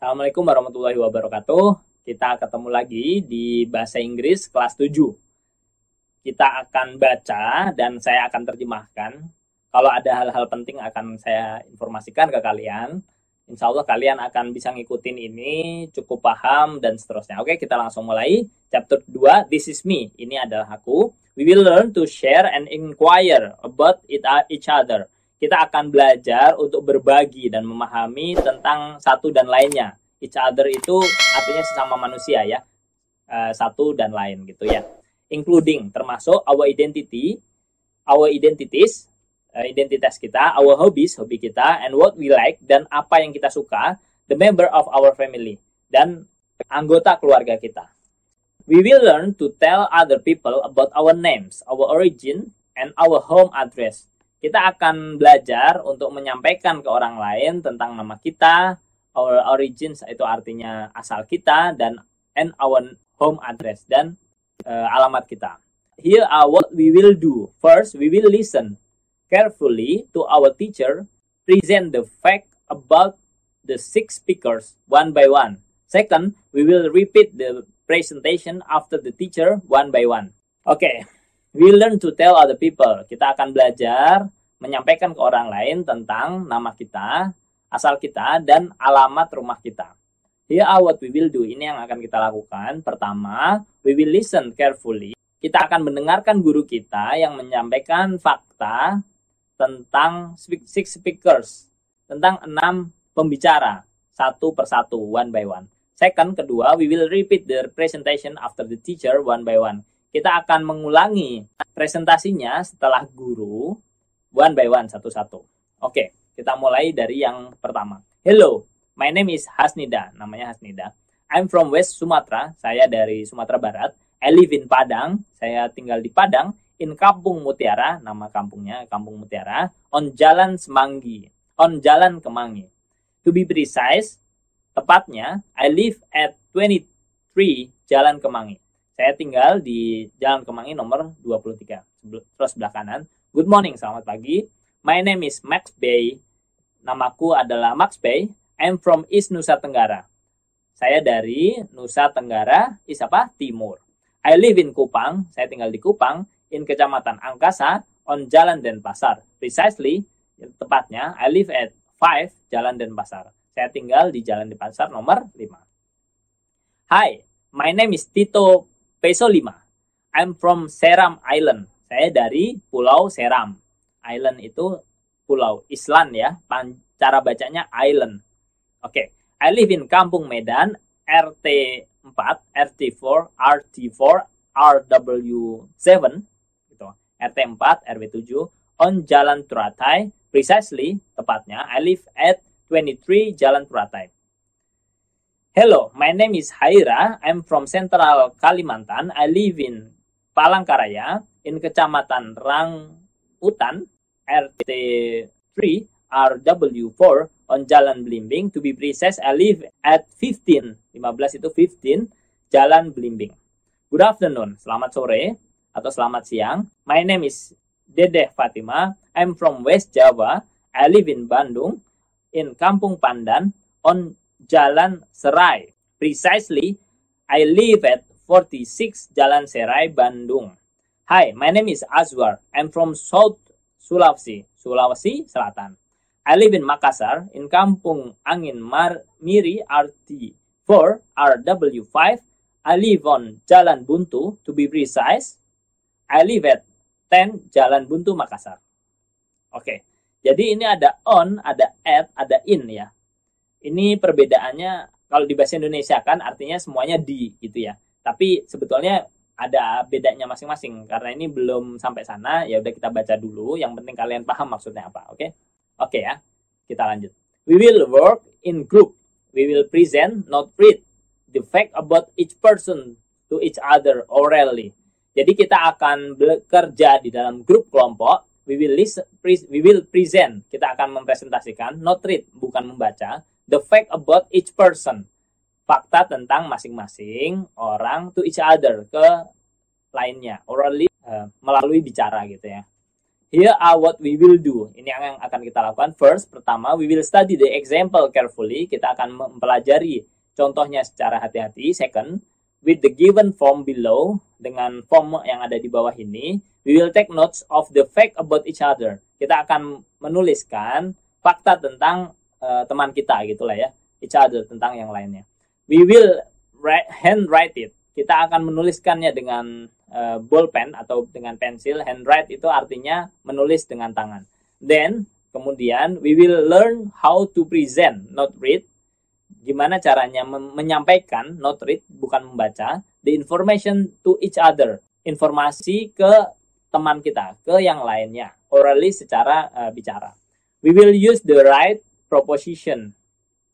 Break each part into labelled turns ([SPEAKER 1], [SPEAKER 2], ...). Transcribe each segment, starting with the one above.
[SPEAKER 1] Assalamualaikum warahmatullahi wabarakatuh. Kita ketemu lagi di Bahasa Inggris kelas 7. Kita akan baca dan saya akan terjemahkan. Kalau ada hal-hal penting akan saya informasikan ke kalian. Insya Allah kalian akan bisa ngikutin ini, cukup paham dan seterusnya. Oke, kita langsung mulai. Chapter 2, This is me. Ini adalah aku. We will learn to share and inquire about each other. Kita akan belajar untuk berbagi dan memahami tentang satu dan lainnya. Each other itu artinya sesama manusia ya. Satu dan lain gitu ya. Including termasuk our identity, our identities, identitas kita, our hobbies, hobi kita, and what we like, dan apa yang kita suka, the member of our family, dan anggota keluarga kita. We will learn to tell other people about our names, our origin, and our home address. Kita akan belajar untuk menyampaikan ke orang lain tentang nama kita, our origins itu artinya asal kita, dan and our home address, dan alamat kita. Here are what we will do. First, we will listen carefully to our teacher, present the fact about the 6 speakers one by one. Second, we will repeat the presentation after the teacher one by one. Okay. We learn to tell other people. Kita akan belajar menyampaikan ke orang lain tentang nama kita, asal kita, dan alamat rumah kita. Here are what we will do. Ini yang akan kita lakukan. Pertama, we will listen carefully. Kita akan mendengarkan guru kita yang menyampaikan fakta tentang 6 speakers, tentang 6 pembicara, satu persatu, one by one. Second, kedua, we will repeat the presentation after the teacher one by one. Kita akan mengulangi presentasinya setelah guru, one by one, satu-satu. Oke, kita mulai dari yang pertama. Hello, my name is Hasnida. Namanya Hasnida. I'm from West Sumatra. Saya dari Sumatera Barat. I live in Padang. Saya tinggal di Padang. In Kampung Mutiara. Nama kampungnya Kampung Mutiara. On Jalan Semanggi. On Jalan Kemangi. To be precise, tepatnya, I live at 23 Jalan Kemangi. Saya tinggal di Jalan Kemangi nomor 23. Terus sebelah kanan. Good morning, selamat pagi. My name is Max Bay. Namaku adalah Max Bay. I'm from East Nusa Tenggara. Saya dari Nusa Tenggara, Timur. I live in Kupang. Saya tinggal di Kupang. In Kecamatan Angkasa, on Jalan Denpasar. Precisely, tepatnya, I live at 5 Jalan Denpasar. Saya tinggal di Jalan Denpasar nomor 5. Hi, my name is Tito Pesolima. I'm from Seram Island. Saya dari Pulau Seram. Island itu pulau. Island ya. Cara bacanya island. Oke. I live in Kampung Medan, RT4, RT4, RT4, RW7. Gitu. RT4, RW7. On Jalan Turatai. Precisely, tepatnya, I live at 23 Jalan Turatai. Hello, my name is Haira. I'm from Central Kalimantan. I live in Palangkaraya, in Kecamatan Rangutan, RT3, RW4, on Jalan Blimbing. To be precise, I live at 15 itu 15, Jalan Blimbing. Good afternoon, selamat sore atau selamat siang. My name is Dedeh Fatima. I'm from West Java. I live in Bandung, in Kampung Pandan, on Jalan Serai. Precisely, I live at 46 Jalan Serai, Bandung. Hi, my name is Azwar. I'm from South Sulawesi, Sulawesi Selatan. I live in Makassar, in Kampung Angin Miri, RT4, RW5. I live on Jalan Buntu, to be precise. I live at 10 Jalan Buntu, Makassar. Oke, jadi ini ada on, ada at, ada in ya. Ini perbedaannya kalau di bahasa Indonesia kan artinya semuanya di gitu ya. Tapi sebetulnya ada bedanya masing-masing karena ini belum sampai sana. Ya udah kita baca dulu. Yang penting kalian paham maksudnya apa, oke? Oke ya. Kita lanjut. We will work in group. We will present, not read, the fact about each person to each other orally. Jadi kita akan bekerja di dalam grup kelompok. We will present. Kita akan mempresentasikan, not read, bukan membaca. The fact about each person. Fakta tentang masing-masing orang to each other, ke lainnya. Orally, melalui bicara gitu ya. Here are what we will do. Ini yang akan kita lakukan. First, pertama, we will study the example carefully. Kita akan mempelajari contohnya secara hati-hati. Second, with the given form below, dengan form yang ada di bawah ini, we will take notes of the fact about each other. Kita akan menuliskan fakta tentang teman kita, gitulah ya. Each other, tentang yang lainnya. We will handwrite it. Kita akan menuliskannya dengan ballpen atau dengan pensil. Handwrite itu artinya menulis dengan tangan. Then, kemudian we will learn how to present, not read. Gimana caranya menyampaikan, not read, bukan membaca, the information to each other. Informasi ke teman kita, ke yang lainnya. Orally, secara bicara. We will use the right proposition,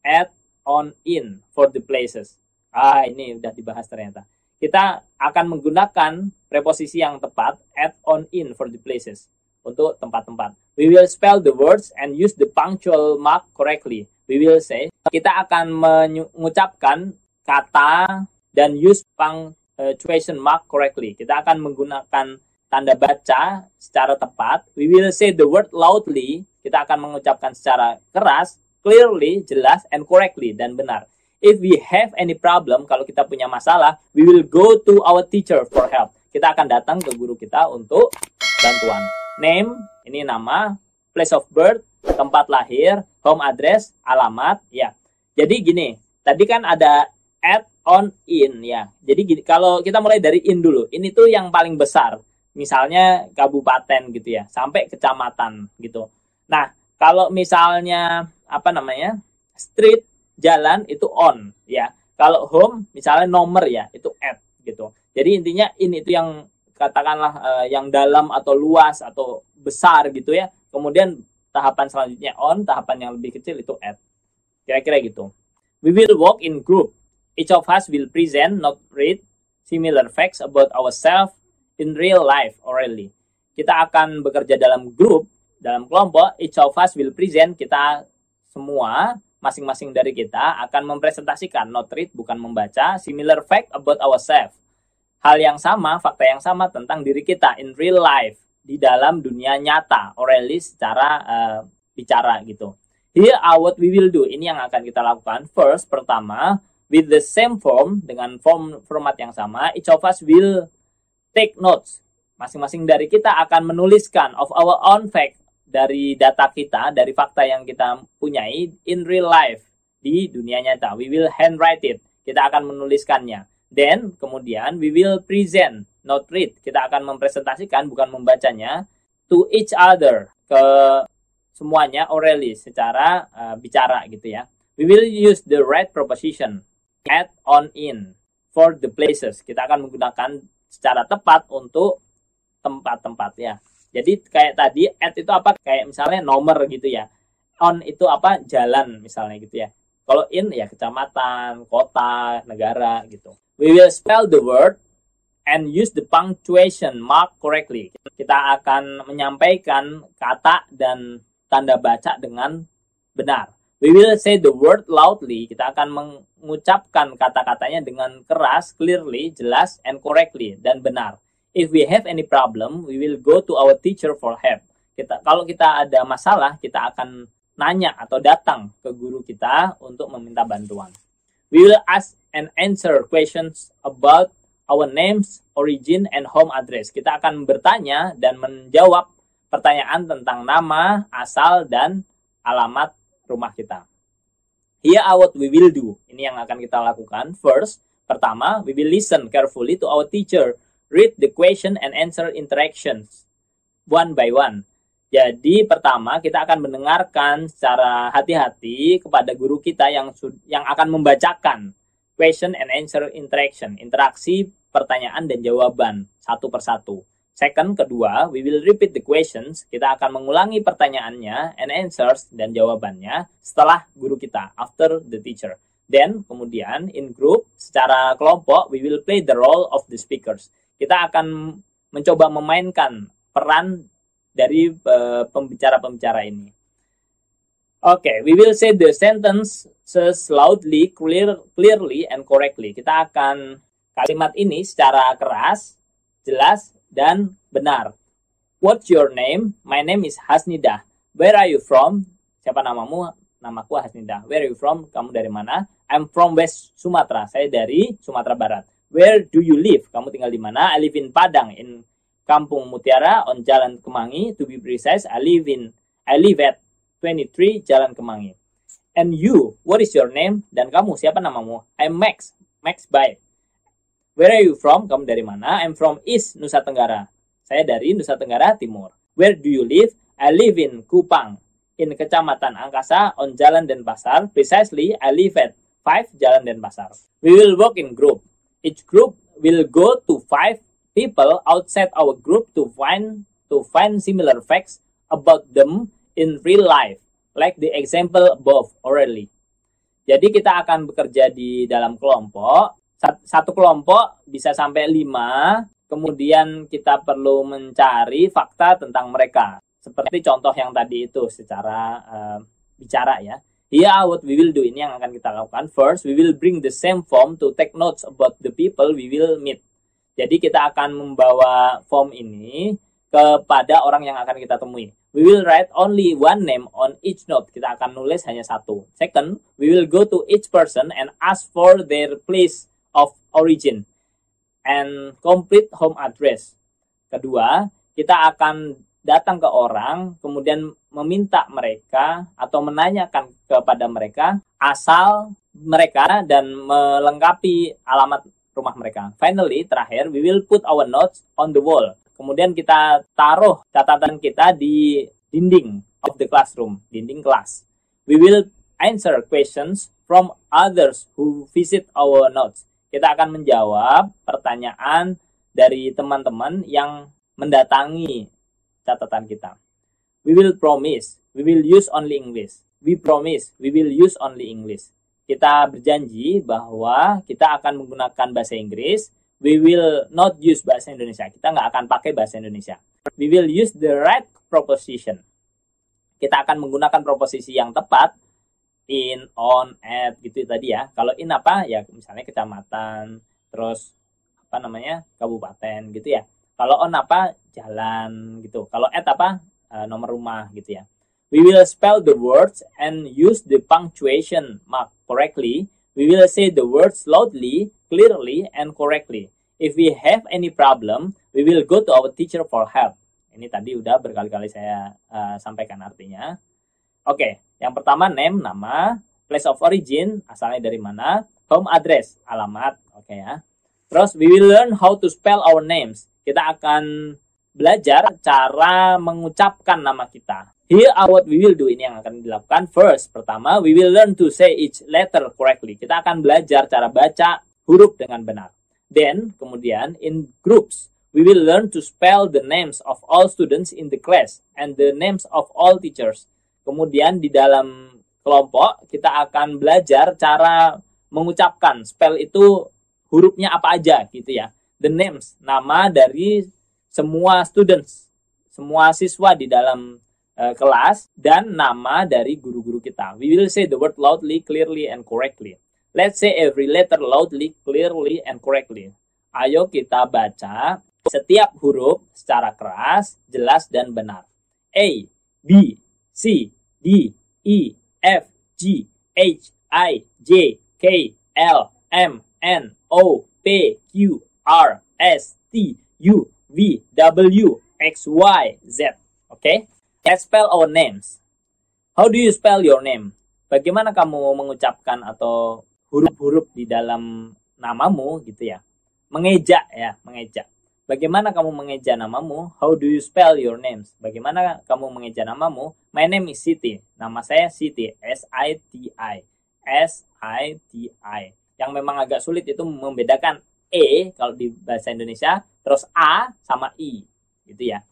[SPEAKER 1] at, on, in, for the places. Ini udah dibahas ternyata. Kita akan menggunakan preposisi yang tepat, at, on, in, for the places, untuk tempat-tempat. We will spell the words and use the punctual mark correctly. We will say, kita akan mengucapkan kata dan use punctuation mark correctly. Kita akan menggunakan tanda baca secara tepat. We will say the word loudly. Kita akan mengucapkan secara keras, clearly, jelas, and correctly, dan benar. If we have any problem, kalau kita punya masalah, we will go to our teacher for help. Kita akan datang ke guru kita untuk bantuan. Name, ini nama, place of birth, tempat lahir, home address, alamat, ya. Jadi gini, tadi kan ada at, on, in, ya. Jadi gini, kalau kita mulai dari in dulu, ini tuh yang paling besar. Misalnya kabupaten gitu ya, sampai kecamatan gitu. Nah, kalau misalnya street, jalan, itu on, ya. Kalau home, misalnya nomor, ya, itu at, gitu. Jadi intinya in itu yang katakanlah yang dalam atau luas atau besar gitu ya. Kemudian tahapan selanjutnya on, tahapan yang lebih kecil itu at. Kira-kira gitu. We will walk in group. Each of us will present, not read, similar facts about ourselves in real life orally. Kita akan bekerja dalam grup, dalam kelompok. Each of us will present, kita semua masing-masing dari kita akan mempresentasikan, not read, bukan membaca, similar fact about ourselves. Hal yang sama, fakta yang sama tentang diri kita in real life, di dalam dunia nyata, orally, secara bicara gitu. Here are what we will do. Ini yang akan kita lakukan. First, pertama, with the same form, dengan format yang sama, each of us will take notes. Masing-masing dari kita akan menuliskan of our own fact, dari data kita, dari fakta yang kita punyai in real life, di dunia nyata. We will handwrite it. Kita akan menuliskannya. Then, kemudian, we will present, not read. Kita akan mempresentasikan, bukan membacanya, to each other, ke semuanya, orally, secara bicara gitu ya. We will use the right proposition, at, on, in, for the places. Kita akan menggunakan secara tepat untuk tempat-tempat ya. Jadi kayak tadi, at itu apa? Kayak misalnya nomor gitu ya. On itu apa? Jalan misalnya gitu ya. Kalau in ya kecamatan, kota, negara gitu. We will spell the word and use the punctuation mark correctly. Kita akan menyampaikan kata dan tanda baca dengan benar. We will say the word loudly. Kita akan mengucapkan kata-katanya dengan keras, clearly, jelas, and correctly, dan benar. If we have any problem, we will go to our teacher for help. Kalau kita ada masalah, kita akan nanya atau datang ke guru kita untuk meminta bantuan. We will ask and answer questions about our names, origin, and home address. Kita akan bertanya dan menjawab pertanyaan tentang nama, asal, dan alamat rumah kita. Here are what we will do. Ini yang akan kita lakukan. First, pertama, we will listen carefully to our teacher. Read the question and answer interactions one by one. Jadi pertama kita akan mendengarkan secara hati-hati kepada guru kita yang akan membacakan question and answer interaction, interaksi pertanyaan dan jawaban satu persatu. Second, kedua, we will repeat the questions. Kita akan mengulangi pertanyaannya and answers dan jawabannya setelah guru kita, after the teacher. Then, kemudian in group, secara kelompok, we will play the role of the speakers. Kita akan mencoba memainkan peran dari pembicara-pembicara ini. Okay, we will say the sentences loudly, clearly, and correctly. Kita akan kalimat ini secara keras, jelas, dan benar. What's your name? My name is Hasnidah. Where are you from? Siapa namamu? Namaku Hasnidah. Where are you from? Kamu dari mana? I'm from West Sumatra. Saya dari Sumatera Barat. Where do you live? Kamu tinggal di mana? I live in Padang, in Kampung Mutiara, on Jalan Kemangi. To be precise, I live at 23 Jalan Kemangi. And you, what is your name? Dan kamu, siapa namamu? I'm Max Bai. Where are you from? Kamu dari mana? I'm from East Nusa Tenggara. Saya dari Nusa Tenggara Timur. Where do you live? I live in Kupang, in Kecamatan Angkasa, on Jalan Denpasar. Precisely, I live at 5 Jalan Denpasar. We will work in group. Each group will go to 5 people outside our group to find similar facts about them in real life, like the example above orally. Jadi kita akan bekerja di dalam kelompok. Satu kelompok bisa sampai 5. Kemudian kita perlu mencari fakta tentang mereka. Seperti contoh yang tadi itu secara bicara ya. Here what we will do, ini yang akan kita lakukan. First, we will bring the same form to take notes about the people we will meet. Jadi kita akan membawa form ini kepada orang yang akan kita temui. We will write only one name on each note. Kita akan nulis hanya satu. Second, we will go to each person and ask for their place of origin and complete home address. Kedua, kita akan datang ke orang, kemudian meminta mereka atau menanyakan kepada mereka asal mereka dan melengkapi alamat rumah mereka. Finally, terakhir, we will put our notes on the wall. Kemudian kita taruh catatan kita di dinding of the classroom, dinding kelas. We will answer questions from others who visit our notes. Kita akan menjawab pertanyaan dari teman-teman yang mendatangi catatan kita. We will promise, we will use only English. We promise, we will use only English. Kita berjanji bahwa kita akan menggunakan bahasa Inggris. We will not use bahasa Indonesia. Kita nggak akan pakai bahasa Indonesia. We will use the right proposition. Kita akan menggunakan proposisi yang tepat. In, on, at, gitu tadi ya. Kalau in apa? Ya misalnya kecamatan, terus apa namanya? Kabupaten gitu ya. Kalau on apa? Jalan gitu. Kalau at apa? Nomor rumah gitu ya. We will spell the words and use the punctuation mark correctly. We will say the words loudly, clearly, and correctly. If we have any problem, we will go to our teacher for help. Ini tadi udah berkali-kali saya sampaikan artinya. Oke, yang pertama name, nama, place of origin, asalnya dari mana, home address, alamat, oke ya. Terus we will learn how to spell our names. Kita akan belajar cara mengucapkan nama kita. Here are what we will do, ini yang akan dilakukan. First, pertama, we will learn to say each letter correctly. Kita akan belajar cara baca huruf dengan benar. Then, kemudian, in groups, we will learn to spell the names of all students in the class and the names of all teachers. Kemudian di dalam kelompok kita akan belajar cara mengucapkan, spell itu hurufnya apa aja gitu ya. The names, nama dari semua students, semua siswa di dalam kelas dan nama dari guru-guru kita. We will say the word loudly, clearly, and correctly. Let's say every letter loudly, clearly, and correctly. Ayo kita baca setiap huruf secara keras, jelas, dan benar. A, B, C, D, E, F, G, H, I, J, K, L, M, N, O, P, Q, R, S, T, U, V, W, X, Y, Z. Okay? Let's spell our names. How do you spell your name? Bagaimana kamu mengucapkan atau huruf-huruf di dalam namamu gitu ya? Mengeja ya, mengeja. Bagaimana kamu mengeja namamu? How do you spell your names? Bagaimana kamu mengeja namamu? My name is Siti. Nama saya Siti. S-I-T-I. S-I-T-I. Yang memang agak sulit itu membedakan E kalau di bahasa Indonesia, terus A sama I. Gitu ya.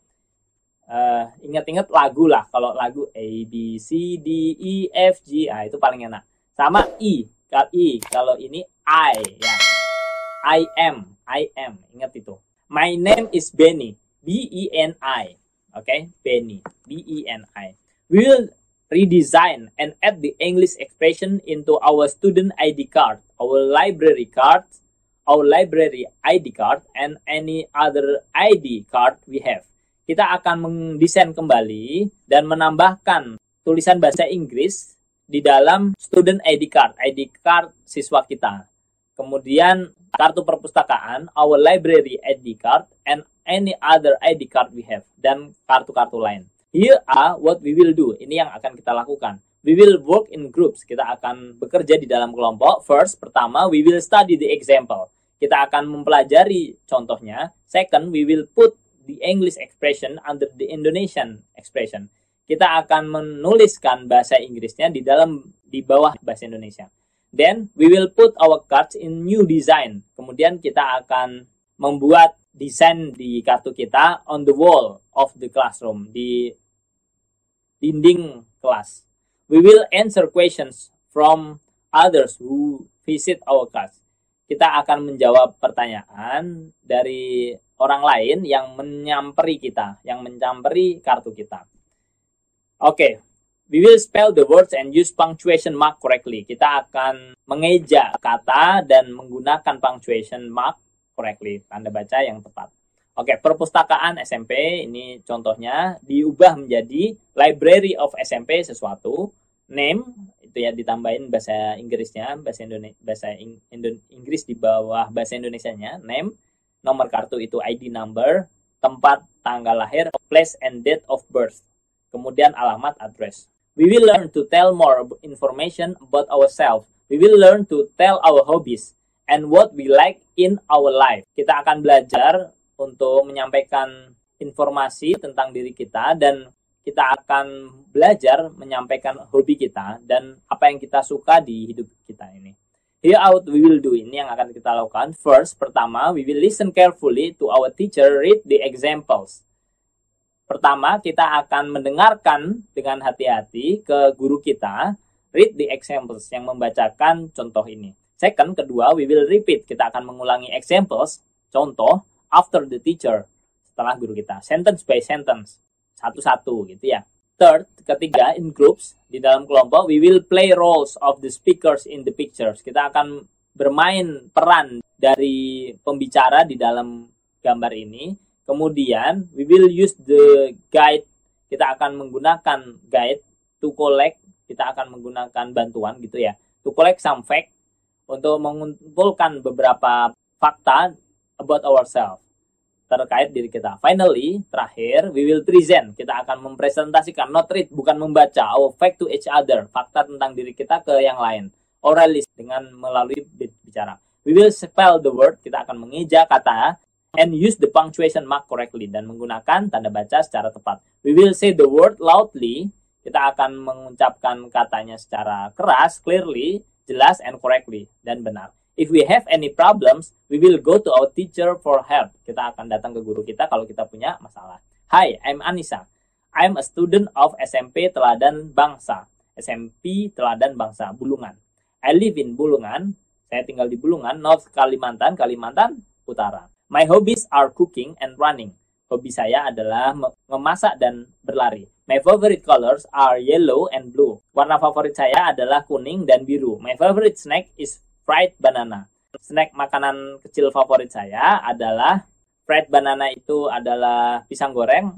[SPEAKER 1] Ingat-ingat lagu lah. Kalau lagu A, B, C, D, E, F, G. Itu paling enak. Sama I. Kalau ini I. Ya. I am. Ingat itu. My name is Benny. B-E-N-I. Okay? Benny. B-E-N-I. We will redesign and add the English expression into our student ID card, our library ID card, and any other ID card we have. kita akan mendesain kembali dan menambahkan tulisan bahasa Inggris di dalam student ID card siswa kita. Kemudian kartu perpustakaan, our library ID card, and any other ID card we have, dan kartu-kartu lain. Here are what we will do. Ini yang akan kita lakukan. We will work in groups. Kita akan bekerja di dalam kelompok. First, pertama, we will study the example. Kita akan mempelajari contohnya. Second, we will put the English expression under the Indonesian expression. Kita akan menuliskan bahasa Inggrisnya di bawah bahasa Indonesia. Then we will put our cards in new design. Kemudian kita akan membuat desain di kartu kita on the wall of the classroom, di dinding kelas. We will answer questions from others who visit our class. Kita akan menjawab pertanyaan dari orang lain yang menyamperi kita, yang mencamperi kartu kita. Oke, we will spell the words and use punctuation mark correctly. Kita akan mengeja kata dan menggunakan punctuation mark correctly, tanda baca yang tepat. Oke, perpustakaan SMP, ini contohnya, diubah menjadi library of SMP sesuatu. Name, itu ya ditambahin bahasa Inggrisnya, bahasa Inggris di bawah bahasa Indonesianya, name. Nomor kartu itu ID number, tempat tanggal lahir, place and date of birth. Kemudian alamat, address. We will learn to tell more information about ourselves. We will learn to tell our hobbies and what we like in our life. Kita akan belajar untuk menyampaikan informasi tentang diri kita, dan kita akan belajar menyampaikan hobi kita dan apa yang kita suka di hidup kita ini. Here out we will do, ini yang akan kita lakukan. First, pertama, we will listen carefully to our teacher read the examples. Pertama, kita akan mendengarkan dengan hati-hati ke guru kita, read the examples, yang membacakan contoh ini. Second, kedua, we will repeat, kita akan mengulangi examples, contoh, after the teacher, setelah guru kita. Sentence by sentence, satu-satu gitu ya. Third, ketiga, in groups, di dalam kelompok, we will play roles of the speakers in the pictures. Kita akan bermain peran dari pembicara di dalam gambar ini. Kemudian, we will use the guide. Kita akan menggunakan guide to collect. Kita akan menggunakan bantuan gitu ya. To collect some fact. Untuk mengumpulkan beberapa fakta about ourselves. Terkait diri kita. Finally, terakhir, we will present. Kita akan mempresentasikan, not read, bukan membaca. Our fact to each other. Fakta tentang diri kita ke yang lain. Orally, dengan melalui bicara. We will spell the word. Kita akan mengeja kata. And use the punctuation mark correctly, dan menggunakan tanda baca secara tepat. We will say the word loudly. Kita akan mengucapkan katanya secara keras, clearly, jelas, and correctly, dan benar. If we have any problems, we will go to our teacher for help. Kita akan datang ke guru kita kalau kita punya masalah. Hi, I'm Anissa. I'm a student of SMP Teladan Bangsa. SMP Teladan Bangsa, Bulungan. I live in Bulungan. Saya tinggal di Bulungan, North Kalimantan, Kalimantan Utara. My hobbies are cooking and running. Hobi saya adalah memasak dan berlari. My favorite colors are yellow and blue. Warna favorit saya adalah kuning dan biru. My favorite snack is fried banana. Snack makanan kecil favorit saya adalah fried banana, itu adalah pisang goreng.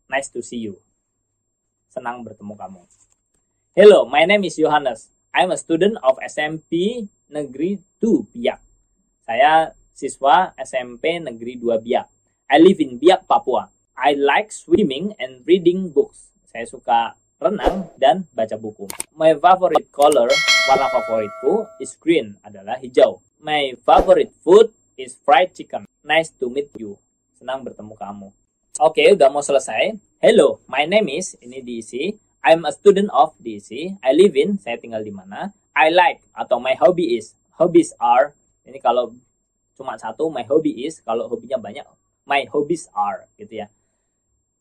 [SPEAKER 1] Nice to see you. Senang bertemu kamu. Hello, my name is Johannes. I'm a student of SMP Negeri 2 Biak. Saya siswa SMP Negeri 2 Biak. I live in Biak, Papua. I like swimming and reading books. Saya suka renang dan baca buku. My favorite color, warna favoritku, is green, adalah hijau. My favorite food is fried chicken. Nice to meet you. Senang bertemu kamu. Oke, udah mau selesai. Hello, my name is, ini diisi. I'm a student of, diisi. I live in, saya tinggal di mana. I like, atau my hobby is. Hobbies are, ini kalau cuma satu, my hobby is. Kalau hobinya banyak, my hobbies are, gitu ya.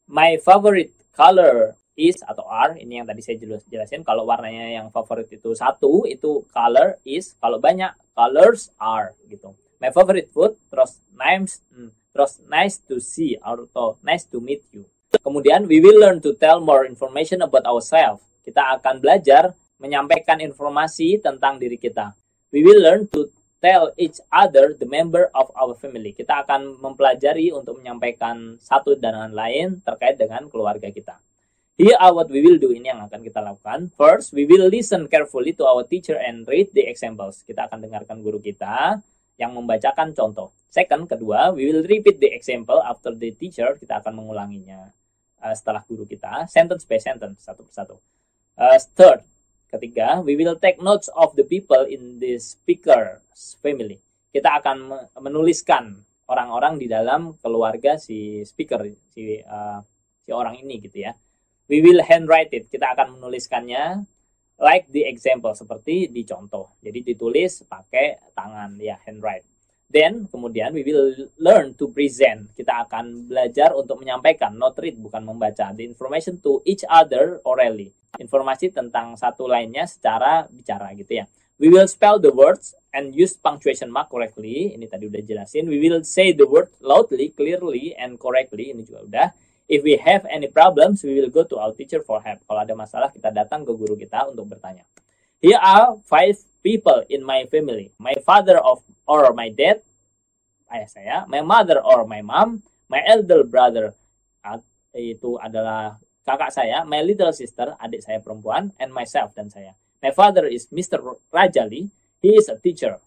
[SPEAKER 1] My favorite color is atau are, ini yang tadi saya jelasin. Kalau warnanya yang favorit itu satu, itu color is. Kalau banyak, colors are, gitu. My favorite food, terus nice to see, atau nice to meet you. Kemudian, we will learn to tell more information about ourselves. Kita akan belajar menyampaikan informasi tentang diri kita. We will learn to tell each other the member of our family. Kita akan mempelajari untuk menyampaikan satu dan lain terkait dengan keluarga kita. Here are what we will do. Ini yang akan kita lakukan. First, we will listen carefully to our teacher and read the examples. Kita akan dengarkan guru kita yang membacakan contoh. Second, kedua, we will repeat the example after the teacher. Kita akan mengulanginya setelah guru kita, sentence by sentence, satu persatu. Third, ketiga, we will take notes of the people in the speaker's family. Kita akan menuliskan orang-orang di dalam keluarga si speaker, si orang ini gitu ya. We will handwrite it. Kita akan menuliskannya like the example, seperti di contoh. Jadi ditulis pakai tangan, ya, handwrite. Then, kemudian we will learn to present. Kita akan belajar untuk menyampaikan, not read, bukan membaca. The information to each other orally. Informasi tentang satu lainnya secara bicara gitu ya. We will spell the words and use punctuation mark correctly. Ini tadi udah jelasin. We will say the word loudly, clearly, and correctly. Ini juga udah. If we have any problems, we will go to our teacher for help. Kalau ada masalah, kita datang ke guru kita untuk bertanya. Here are 5 people in my family. My father or my dad, ayah saya. My mother or my mom. My elder brother, itu adalah kakak saya. My little sister, adik saya perempuan. And myself, dan saya. My father is Mr. Rajali. He is a teacher.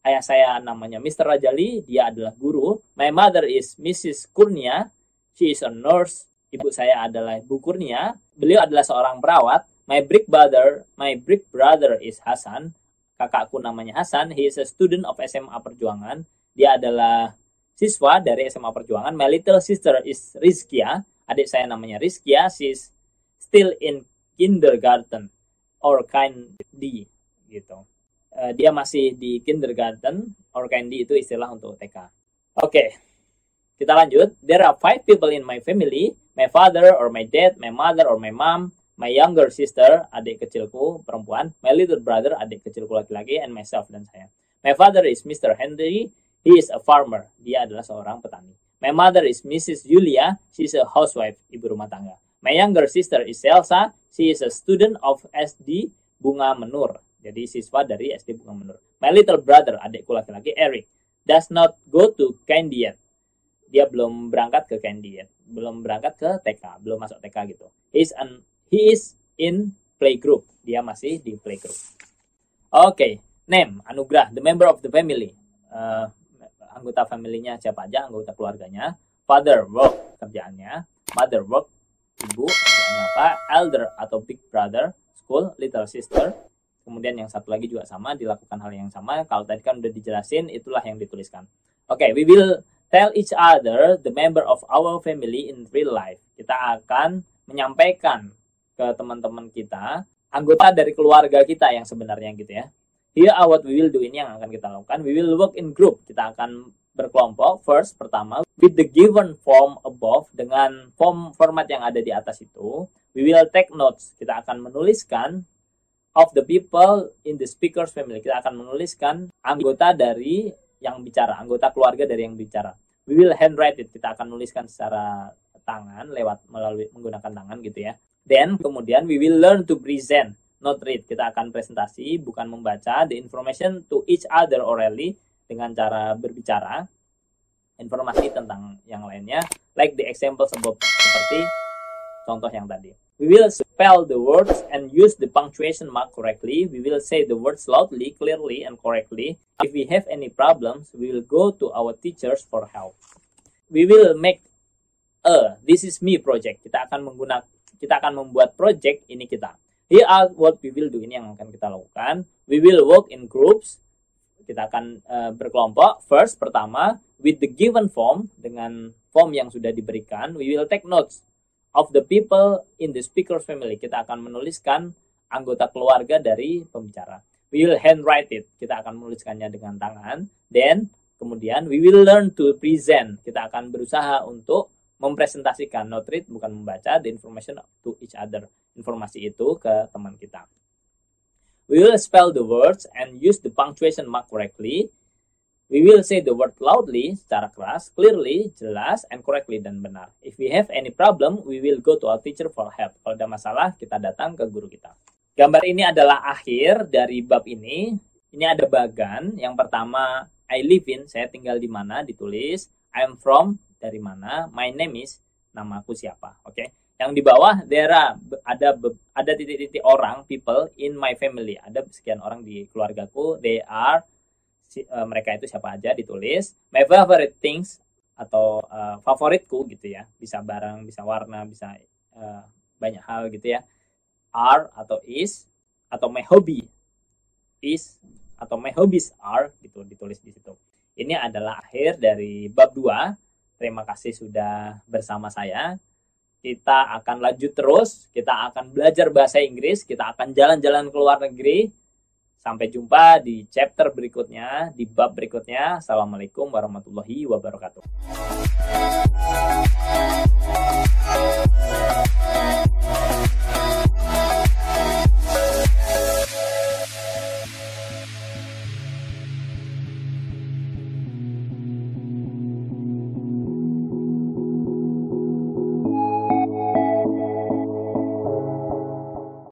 [SPEAKER 1] Ayah saya namanya Mr. Rajali. Dia adalah guru. My mother is Mrs. Kurnia. She is a nurse. Ibu saya adalah Ibu Kurnia. Beliau adalah seorang perawat. My big brother is Hasan. Kakakku namanya Hasan. He is a student of SMA Perjuangan. Dia adalah siswa dari SMA Perjuangan. My little sister is Rizkia. Adik saya namanya Rizkia. She is still in kindergarten or kind D gitu. Dia masih di kindergarten or kind D, itu istilah untuk TK. Oke. Kita lanjut. There are 5 people in my family. My father or my dad, my mother or my mom, my younger sister, adik kecilku perempuan, my little brother, adik kecilku laki-laki, and myself, dan saya. My father is Mr. Henry. He is a farmer. Dia adalah seorang petani. My mother is Mrs. Julia. She is a housewife, ibu rumah tangga. My younger sister is Elsa. She is a student of SD Bunga Menur. Jadi siswa dari SD Bunga Menur. My little brother, adikku laki-laki, Eric, does not go to kindy yet. Dia belum berangkat ke kindy yet. Belum berangkat ke TK. Belum masuk TK gitu. He is in playgroup. Dia masih di playgroup. Oke. Name, Anugrah, the member of the family. Anggota familinya siapa aja, anggota keluarganya. Father, work, kerjaannya. Mother, work, ibu, kerjaannya apa. Elder atau big brother, school. Little sister. Kemudian yang satu lagi juga sama, dilakukan hal yang sama. Kalau tadi kan udah dijelasin, itulah yang dituliskan. Oke, we will tell each other the member of our family in real life. Kita akan menyampaikan ke teman-teman kita, anggota dari keluarga kita yang sebenarnya gitu ya. Here are what we will do. Ini yang akan kita lakukan. We will work in group. Kita akan berkelompok. First, pertama, with the given form above, dengan format yang ada di atas itu. We will take notes. Kita akan menuliskan of the people in the speaker's family. Kita akan menuliskan anggota dari yang bicara, anggota keluarga dari yang bicara. We will handwrite it. Kita akan menuliskan secara tangan, melalui menggunakan tangan gitu ya. Then, kemudian we will learn to present, not read. Kita akan presentasi, bukan membaca. The information to each other orally, dengan cara berbicara. Informasi tentang yang lainnya. Like the example seperti contoh yang tadi. We will spell the words and use the punctuation mark correctly. We will say the words loudly, clearly, and correctly. If we have any problems, we will go to our teachers for help. We will make a "This is me" project. Kita akan membuat project ini kita. Here are what we will do. Ini yang akan kita lakukan. We will work in groups. Kita akan berkelompok. First, pertama, with the given form, dengan form yang sudah diberikan. We will take notes of the people in the speaker's family. Kita akan menuliskan anggota keluarga dari pembicara. We will handwrite it. Kita akan menuliskannya dengan tangan. Then, kemudian we will learn to present. Kita akan berusaha untuk mempresentasikan, not read, bukan membaca, the information to each other. Informasi itu ke teman kita. We will spell the words and use the punctuation mark correctly. We will say the word loudly, secara keras, clearly, jelas, and correctly, dan benar. If we have any problem, we will go to our teacher for help. Kalau ada masalah, kita datang ke guru kita. Gambar ini adalah akhir dari bab ini. ini ada bagan. Yang pertama, I live in, saya tinggal di mana, ditulis. I'm from, dari mana. My name is, namaku siapa. Oke. Yang di bawah, ada titik-titik orang, people in my family. Ada sekian orang di keluargaku. They are, mereka itu siapa aja, ditulis. My favorite things, atau favoritku gitu ya. Bisa barang, bisa warna, bisa banyak hal gitu ya. Are atau is, atau my hobby is, atau my hobbies are, gitu ditulis di situ. Ini adalah akhir dari bab 2. Terima kasih sudah bersama saya. Kita akan lanjut terus, kita akan belajar bahasa Inggris, kita akan jalan-jalan ke luar negeri. Sampai jumpa di chapter berikutnya, di bab berikutnya. Assalamualaikum warahmatullahi wabarakatuh.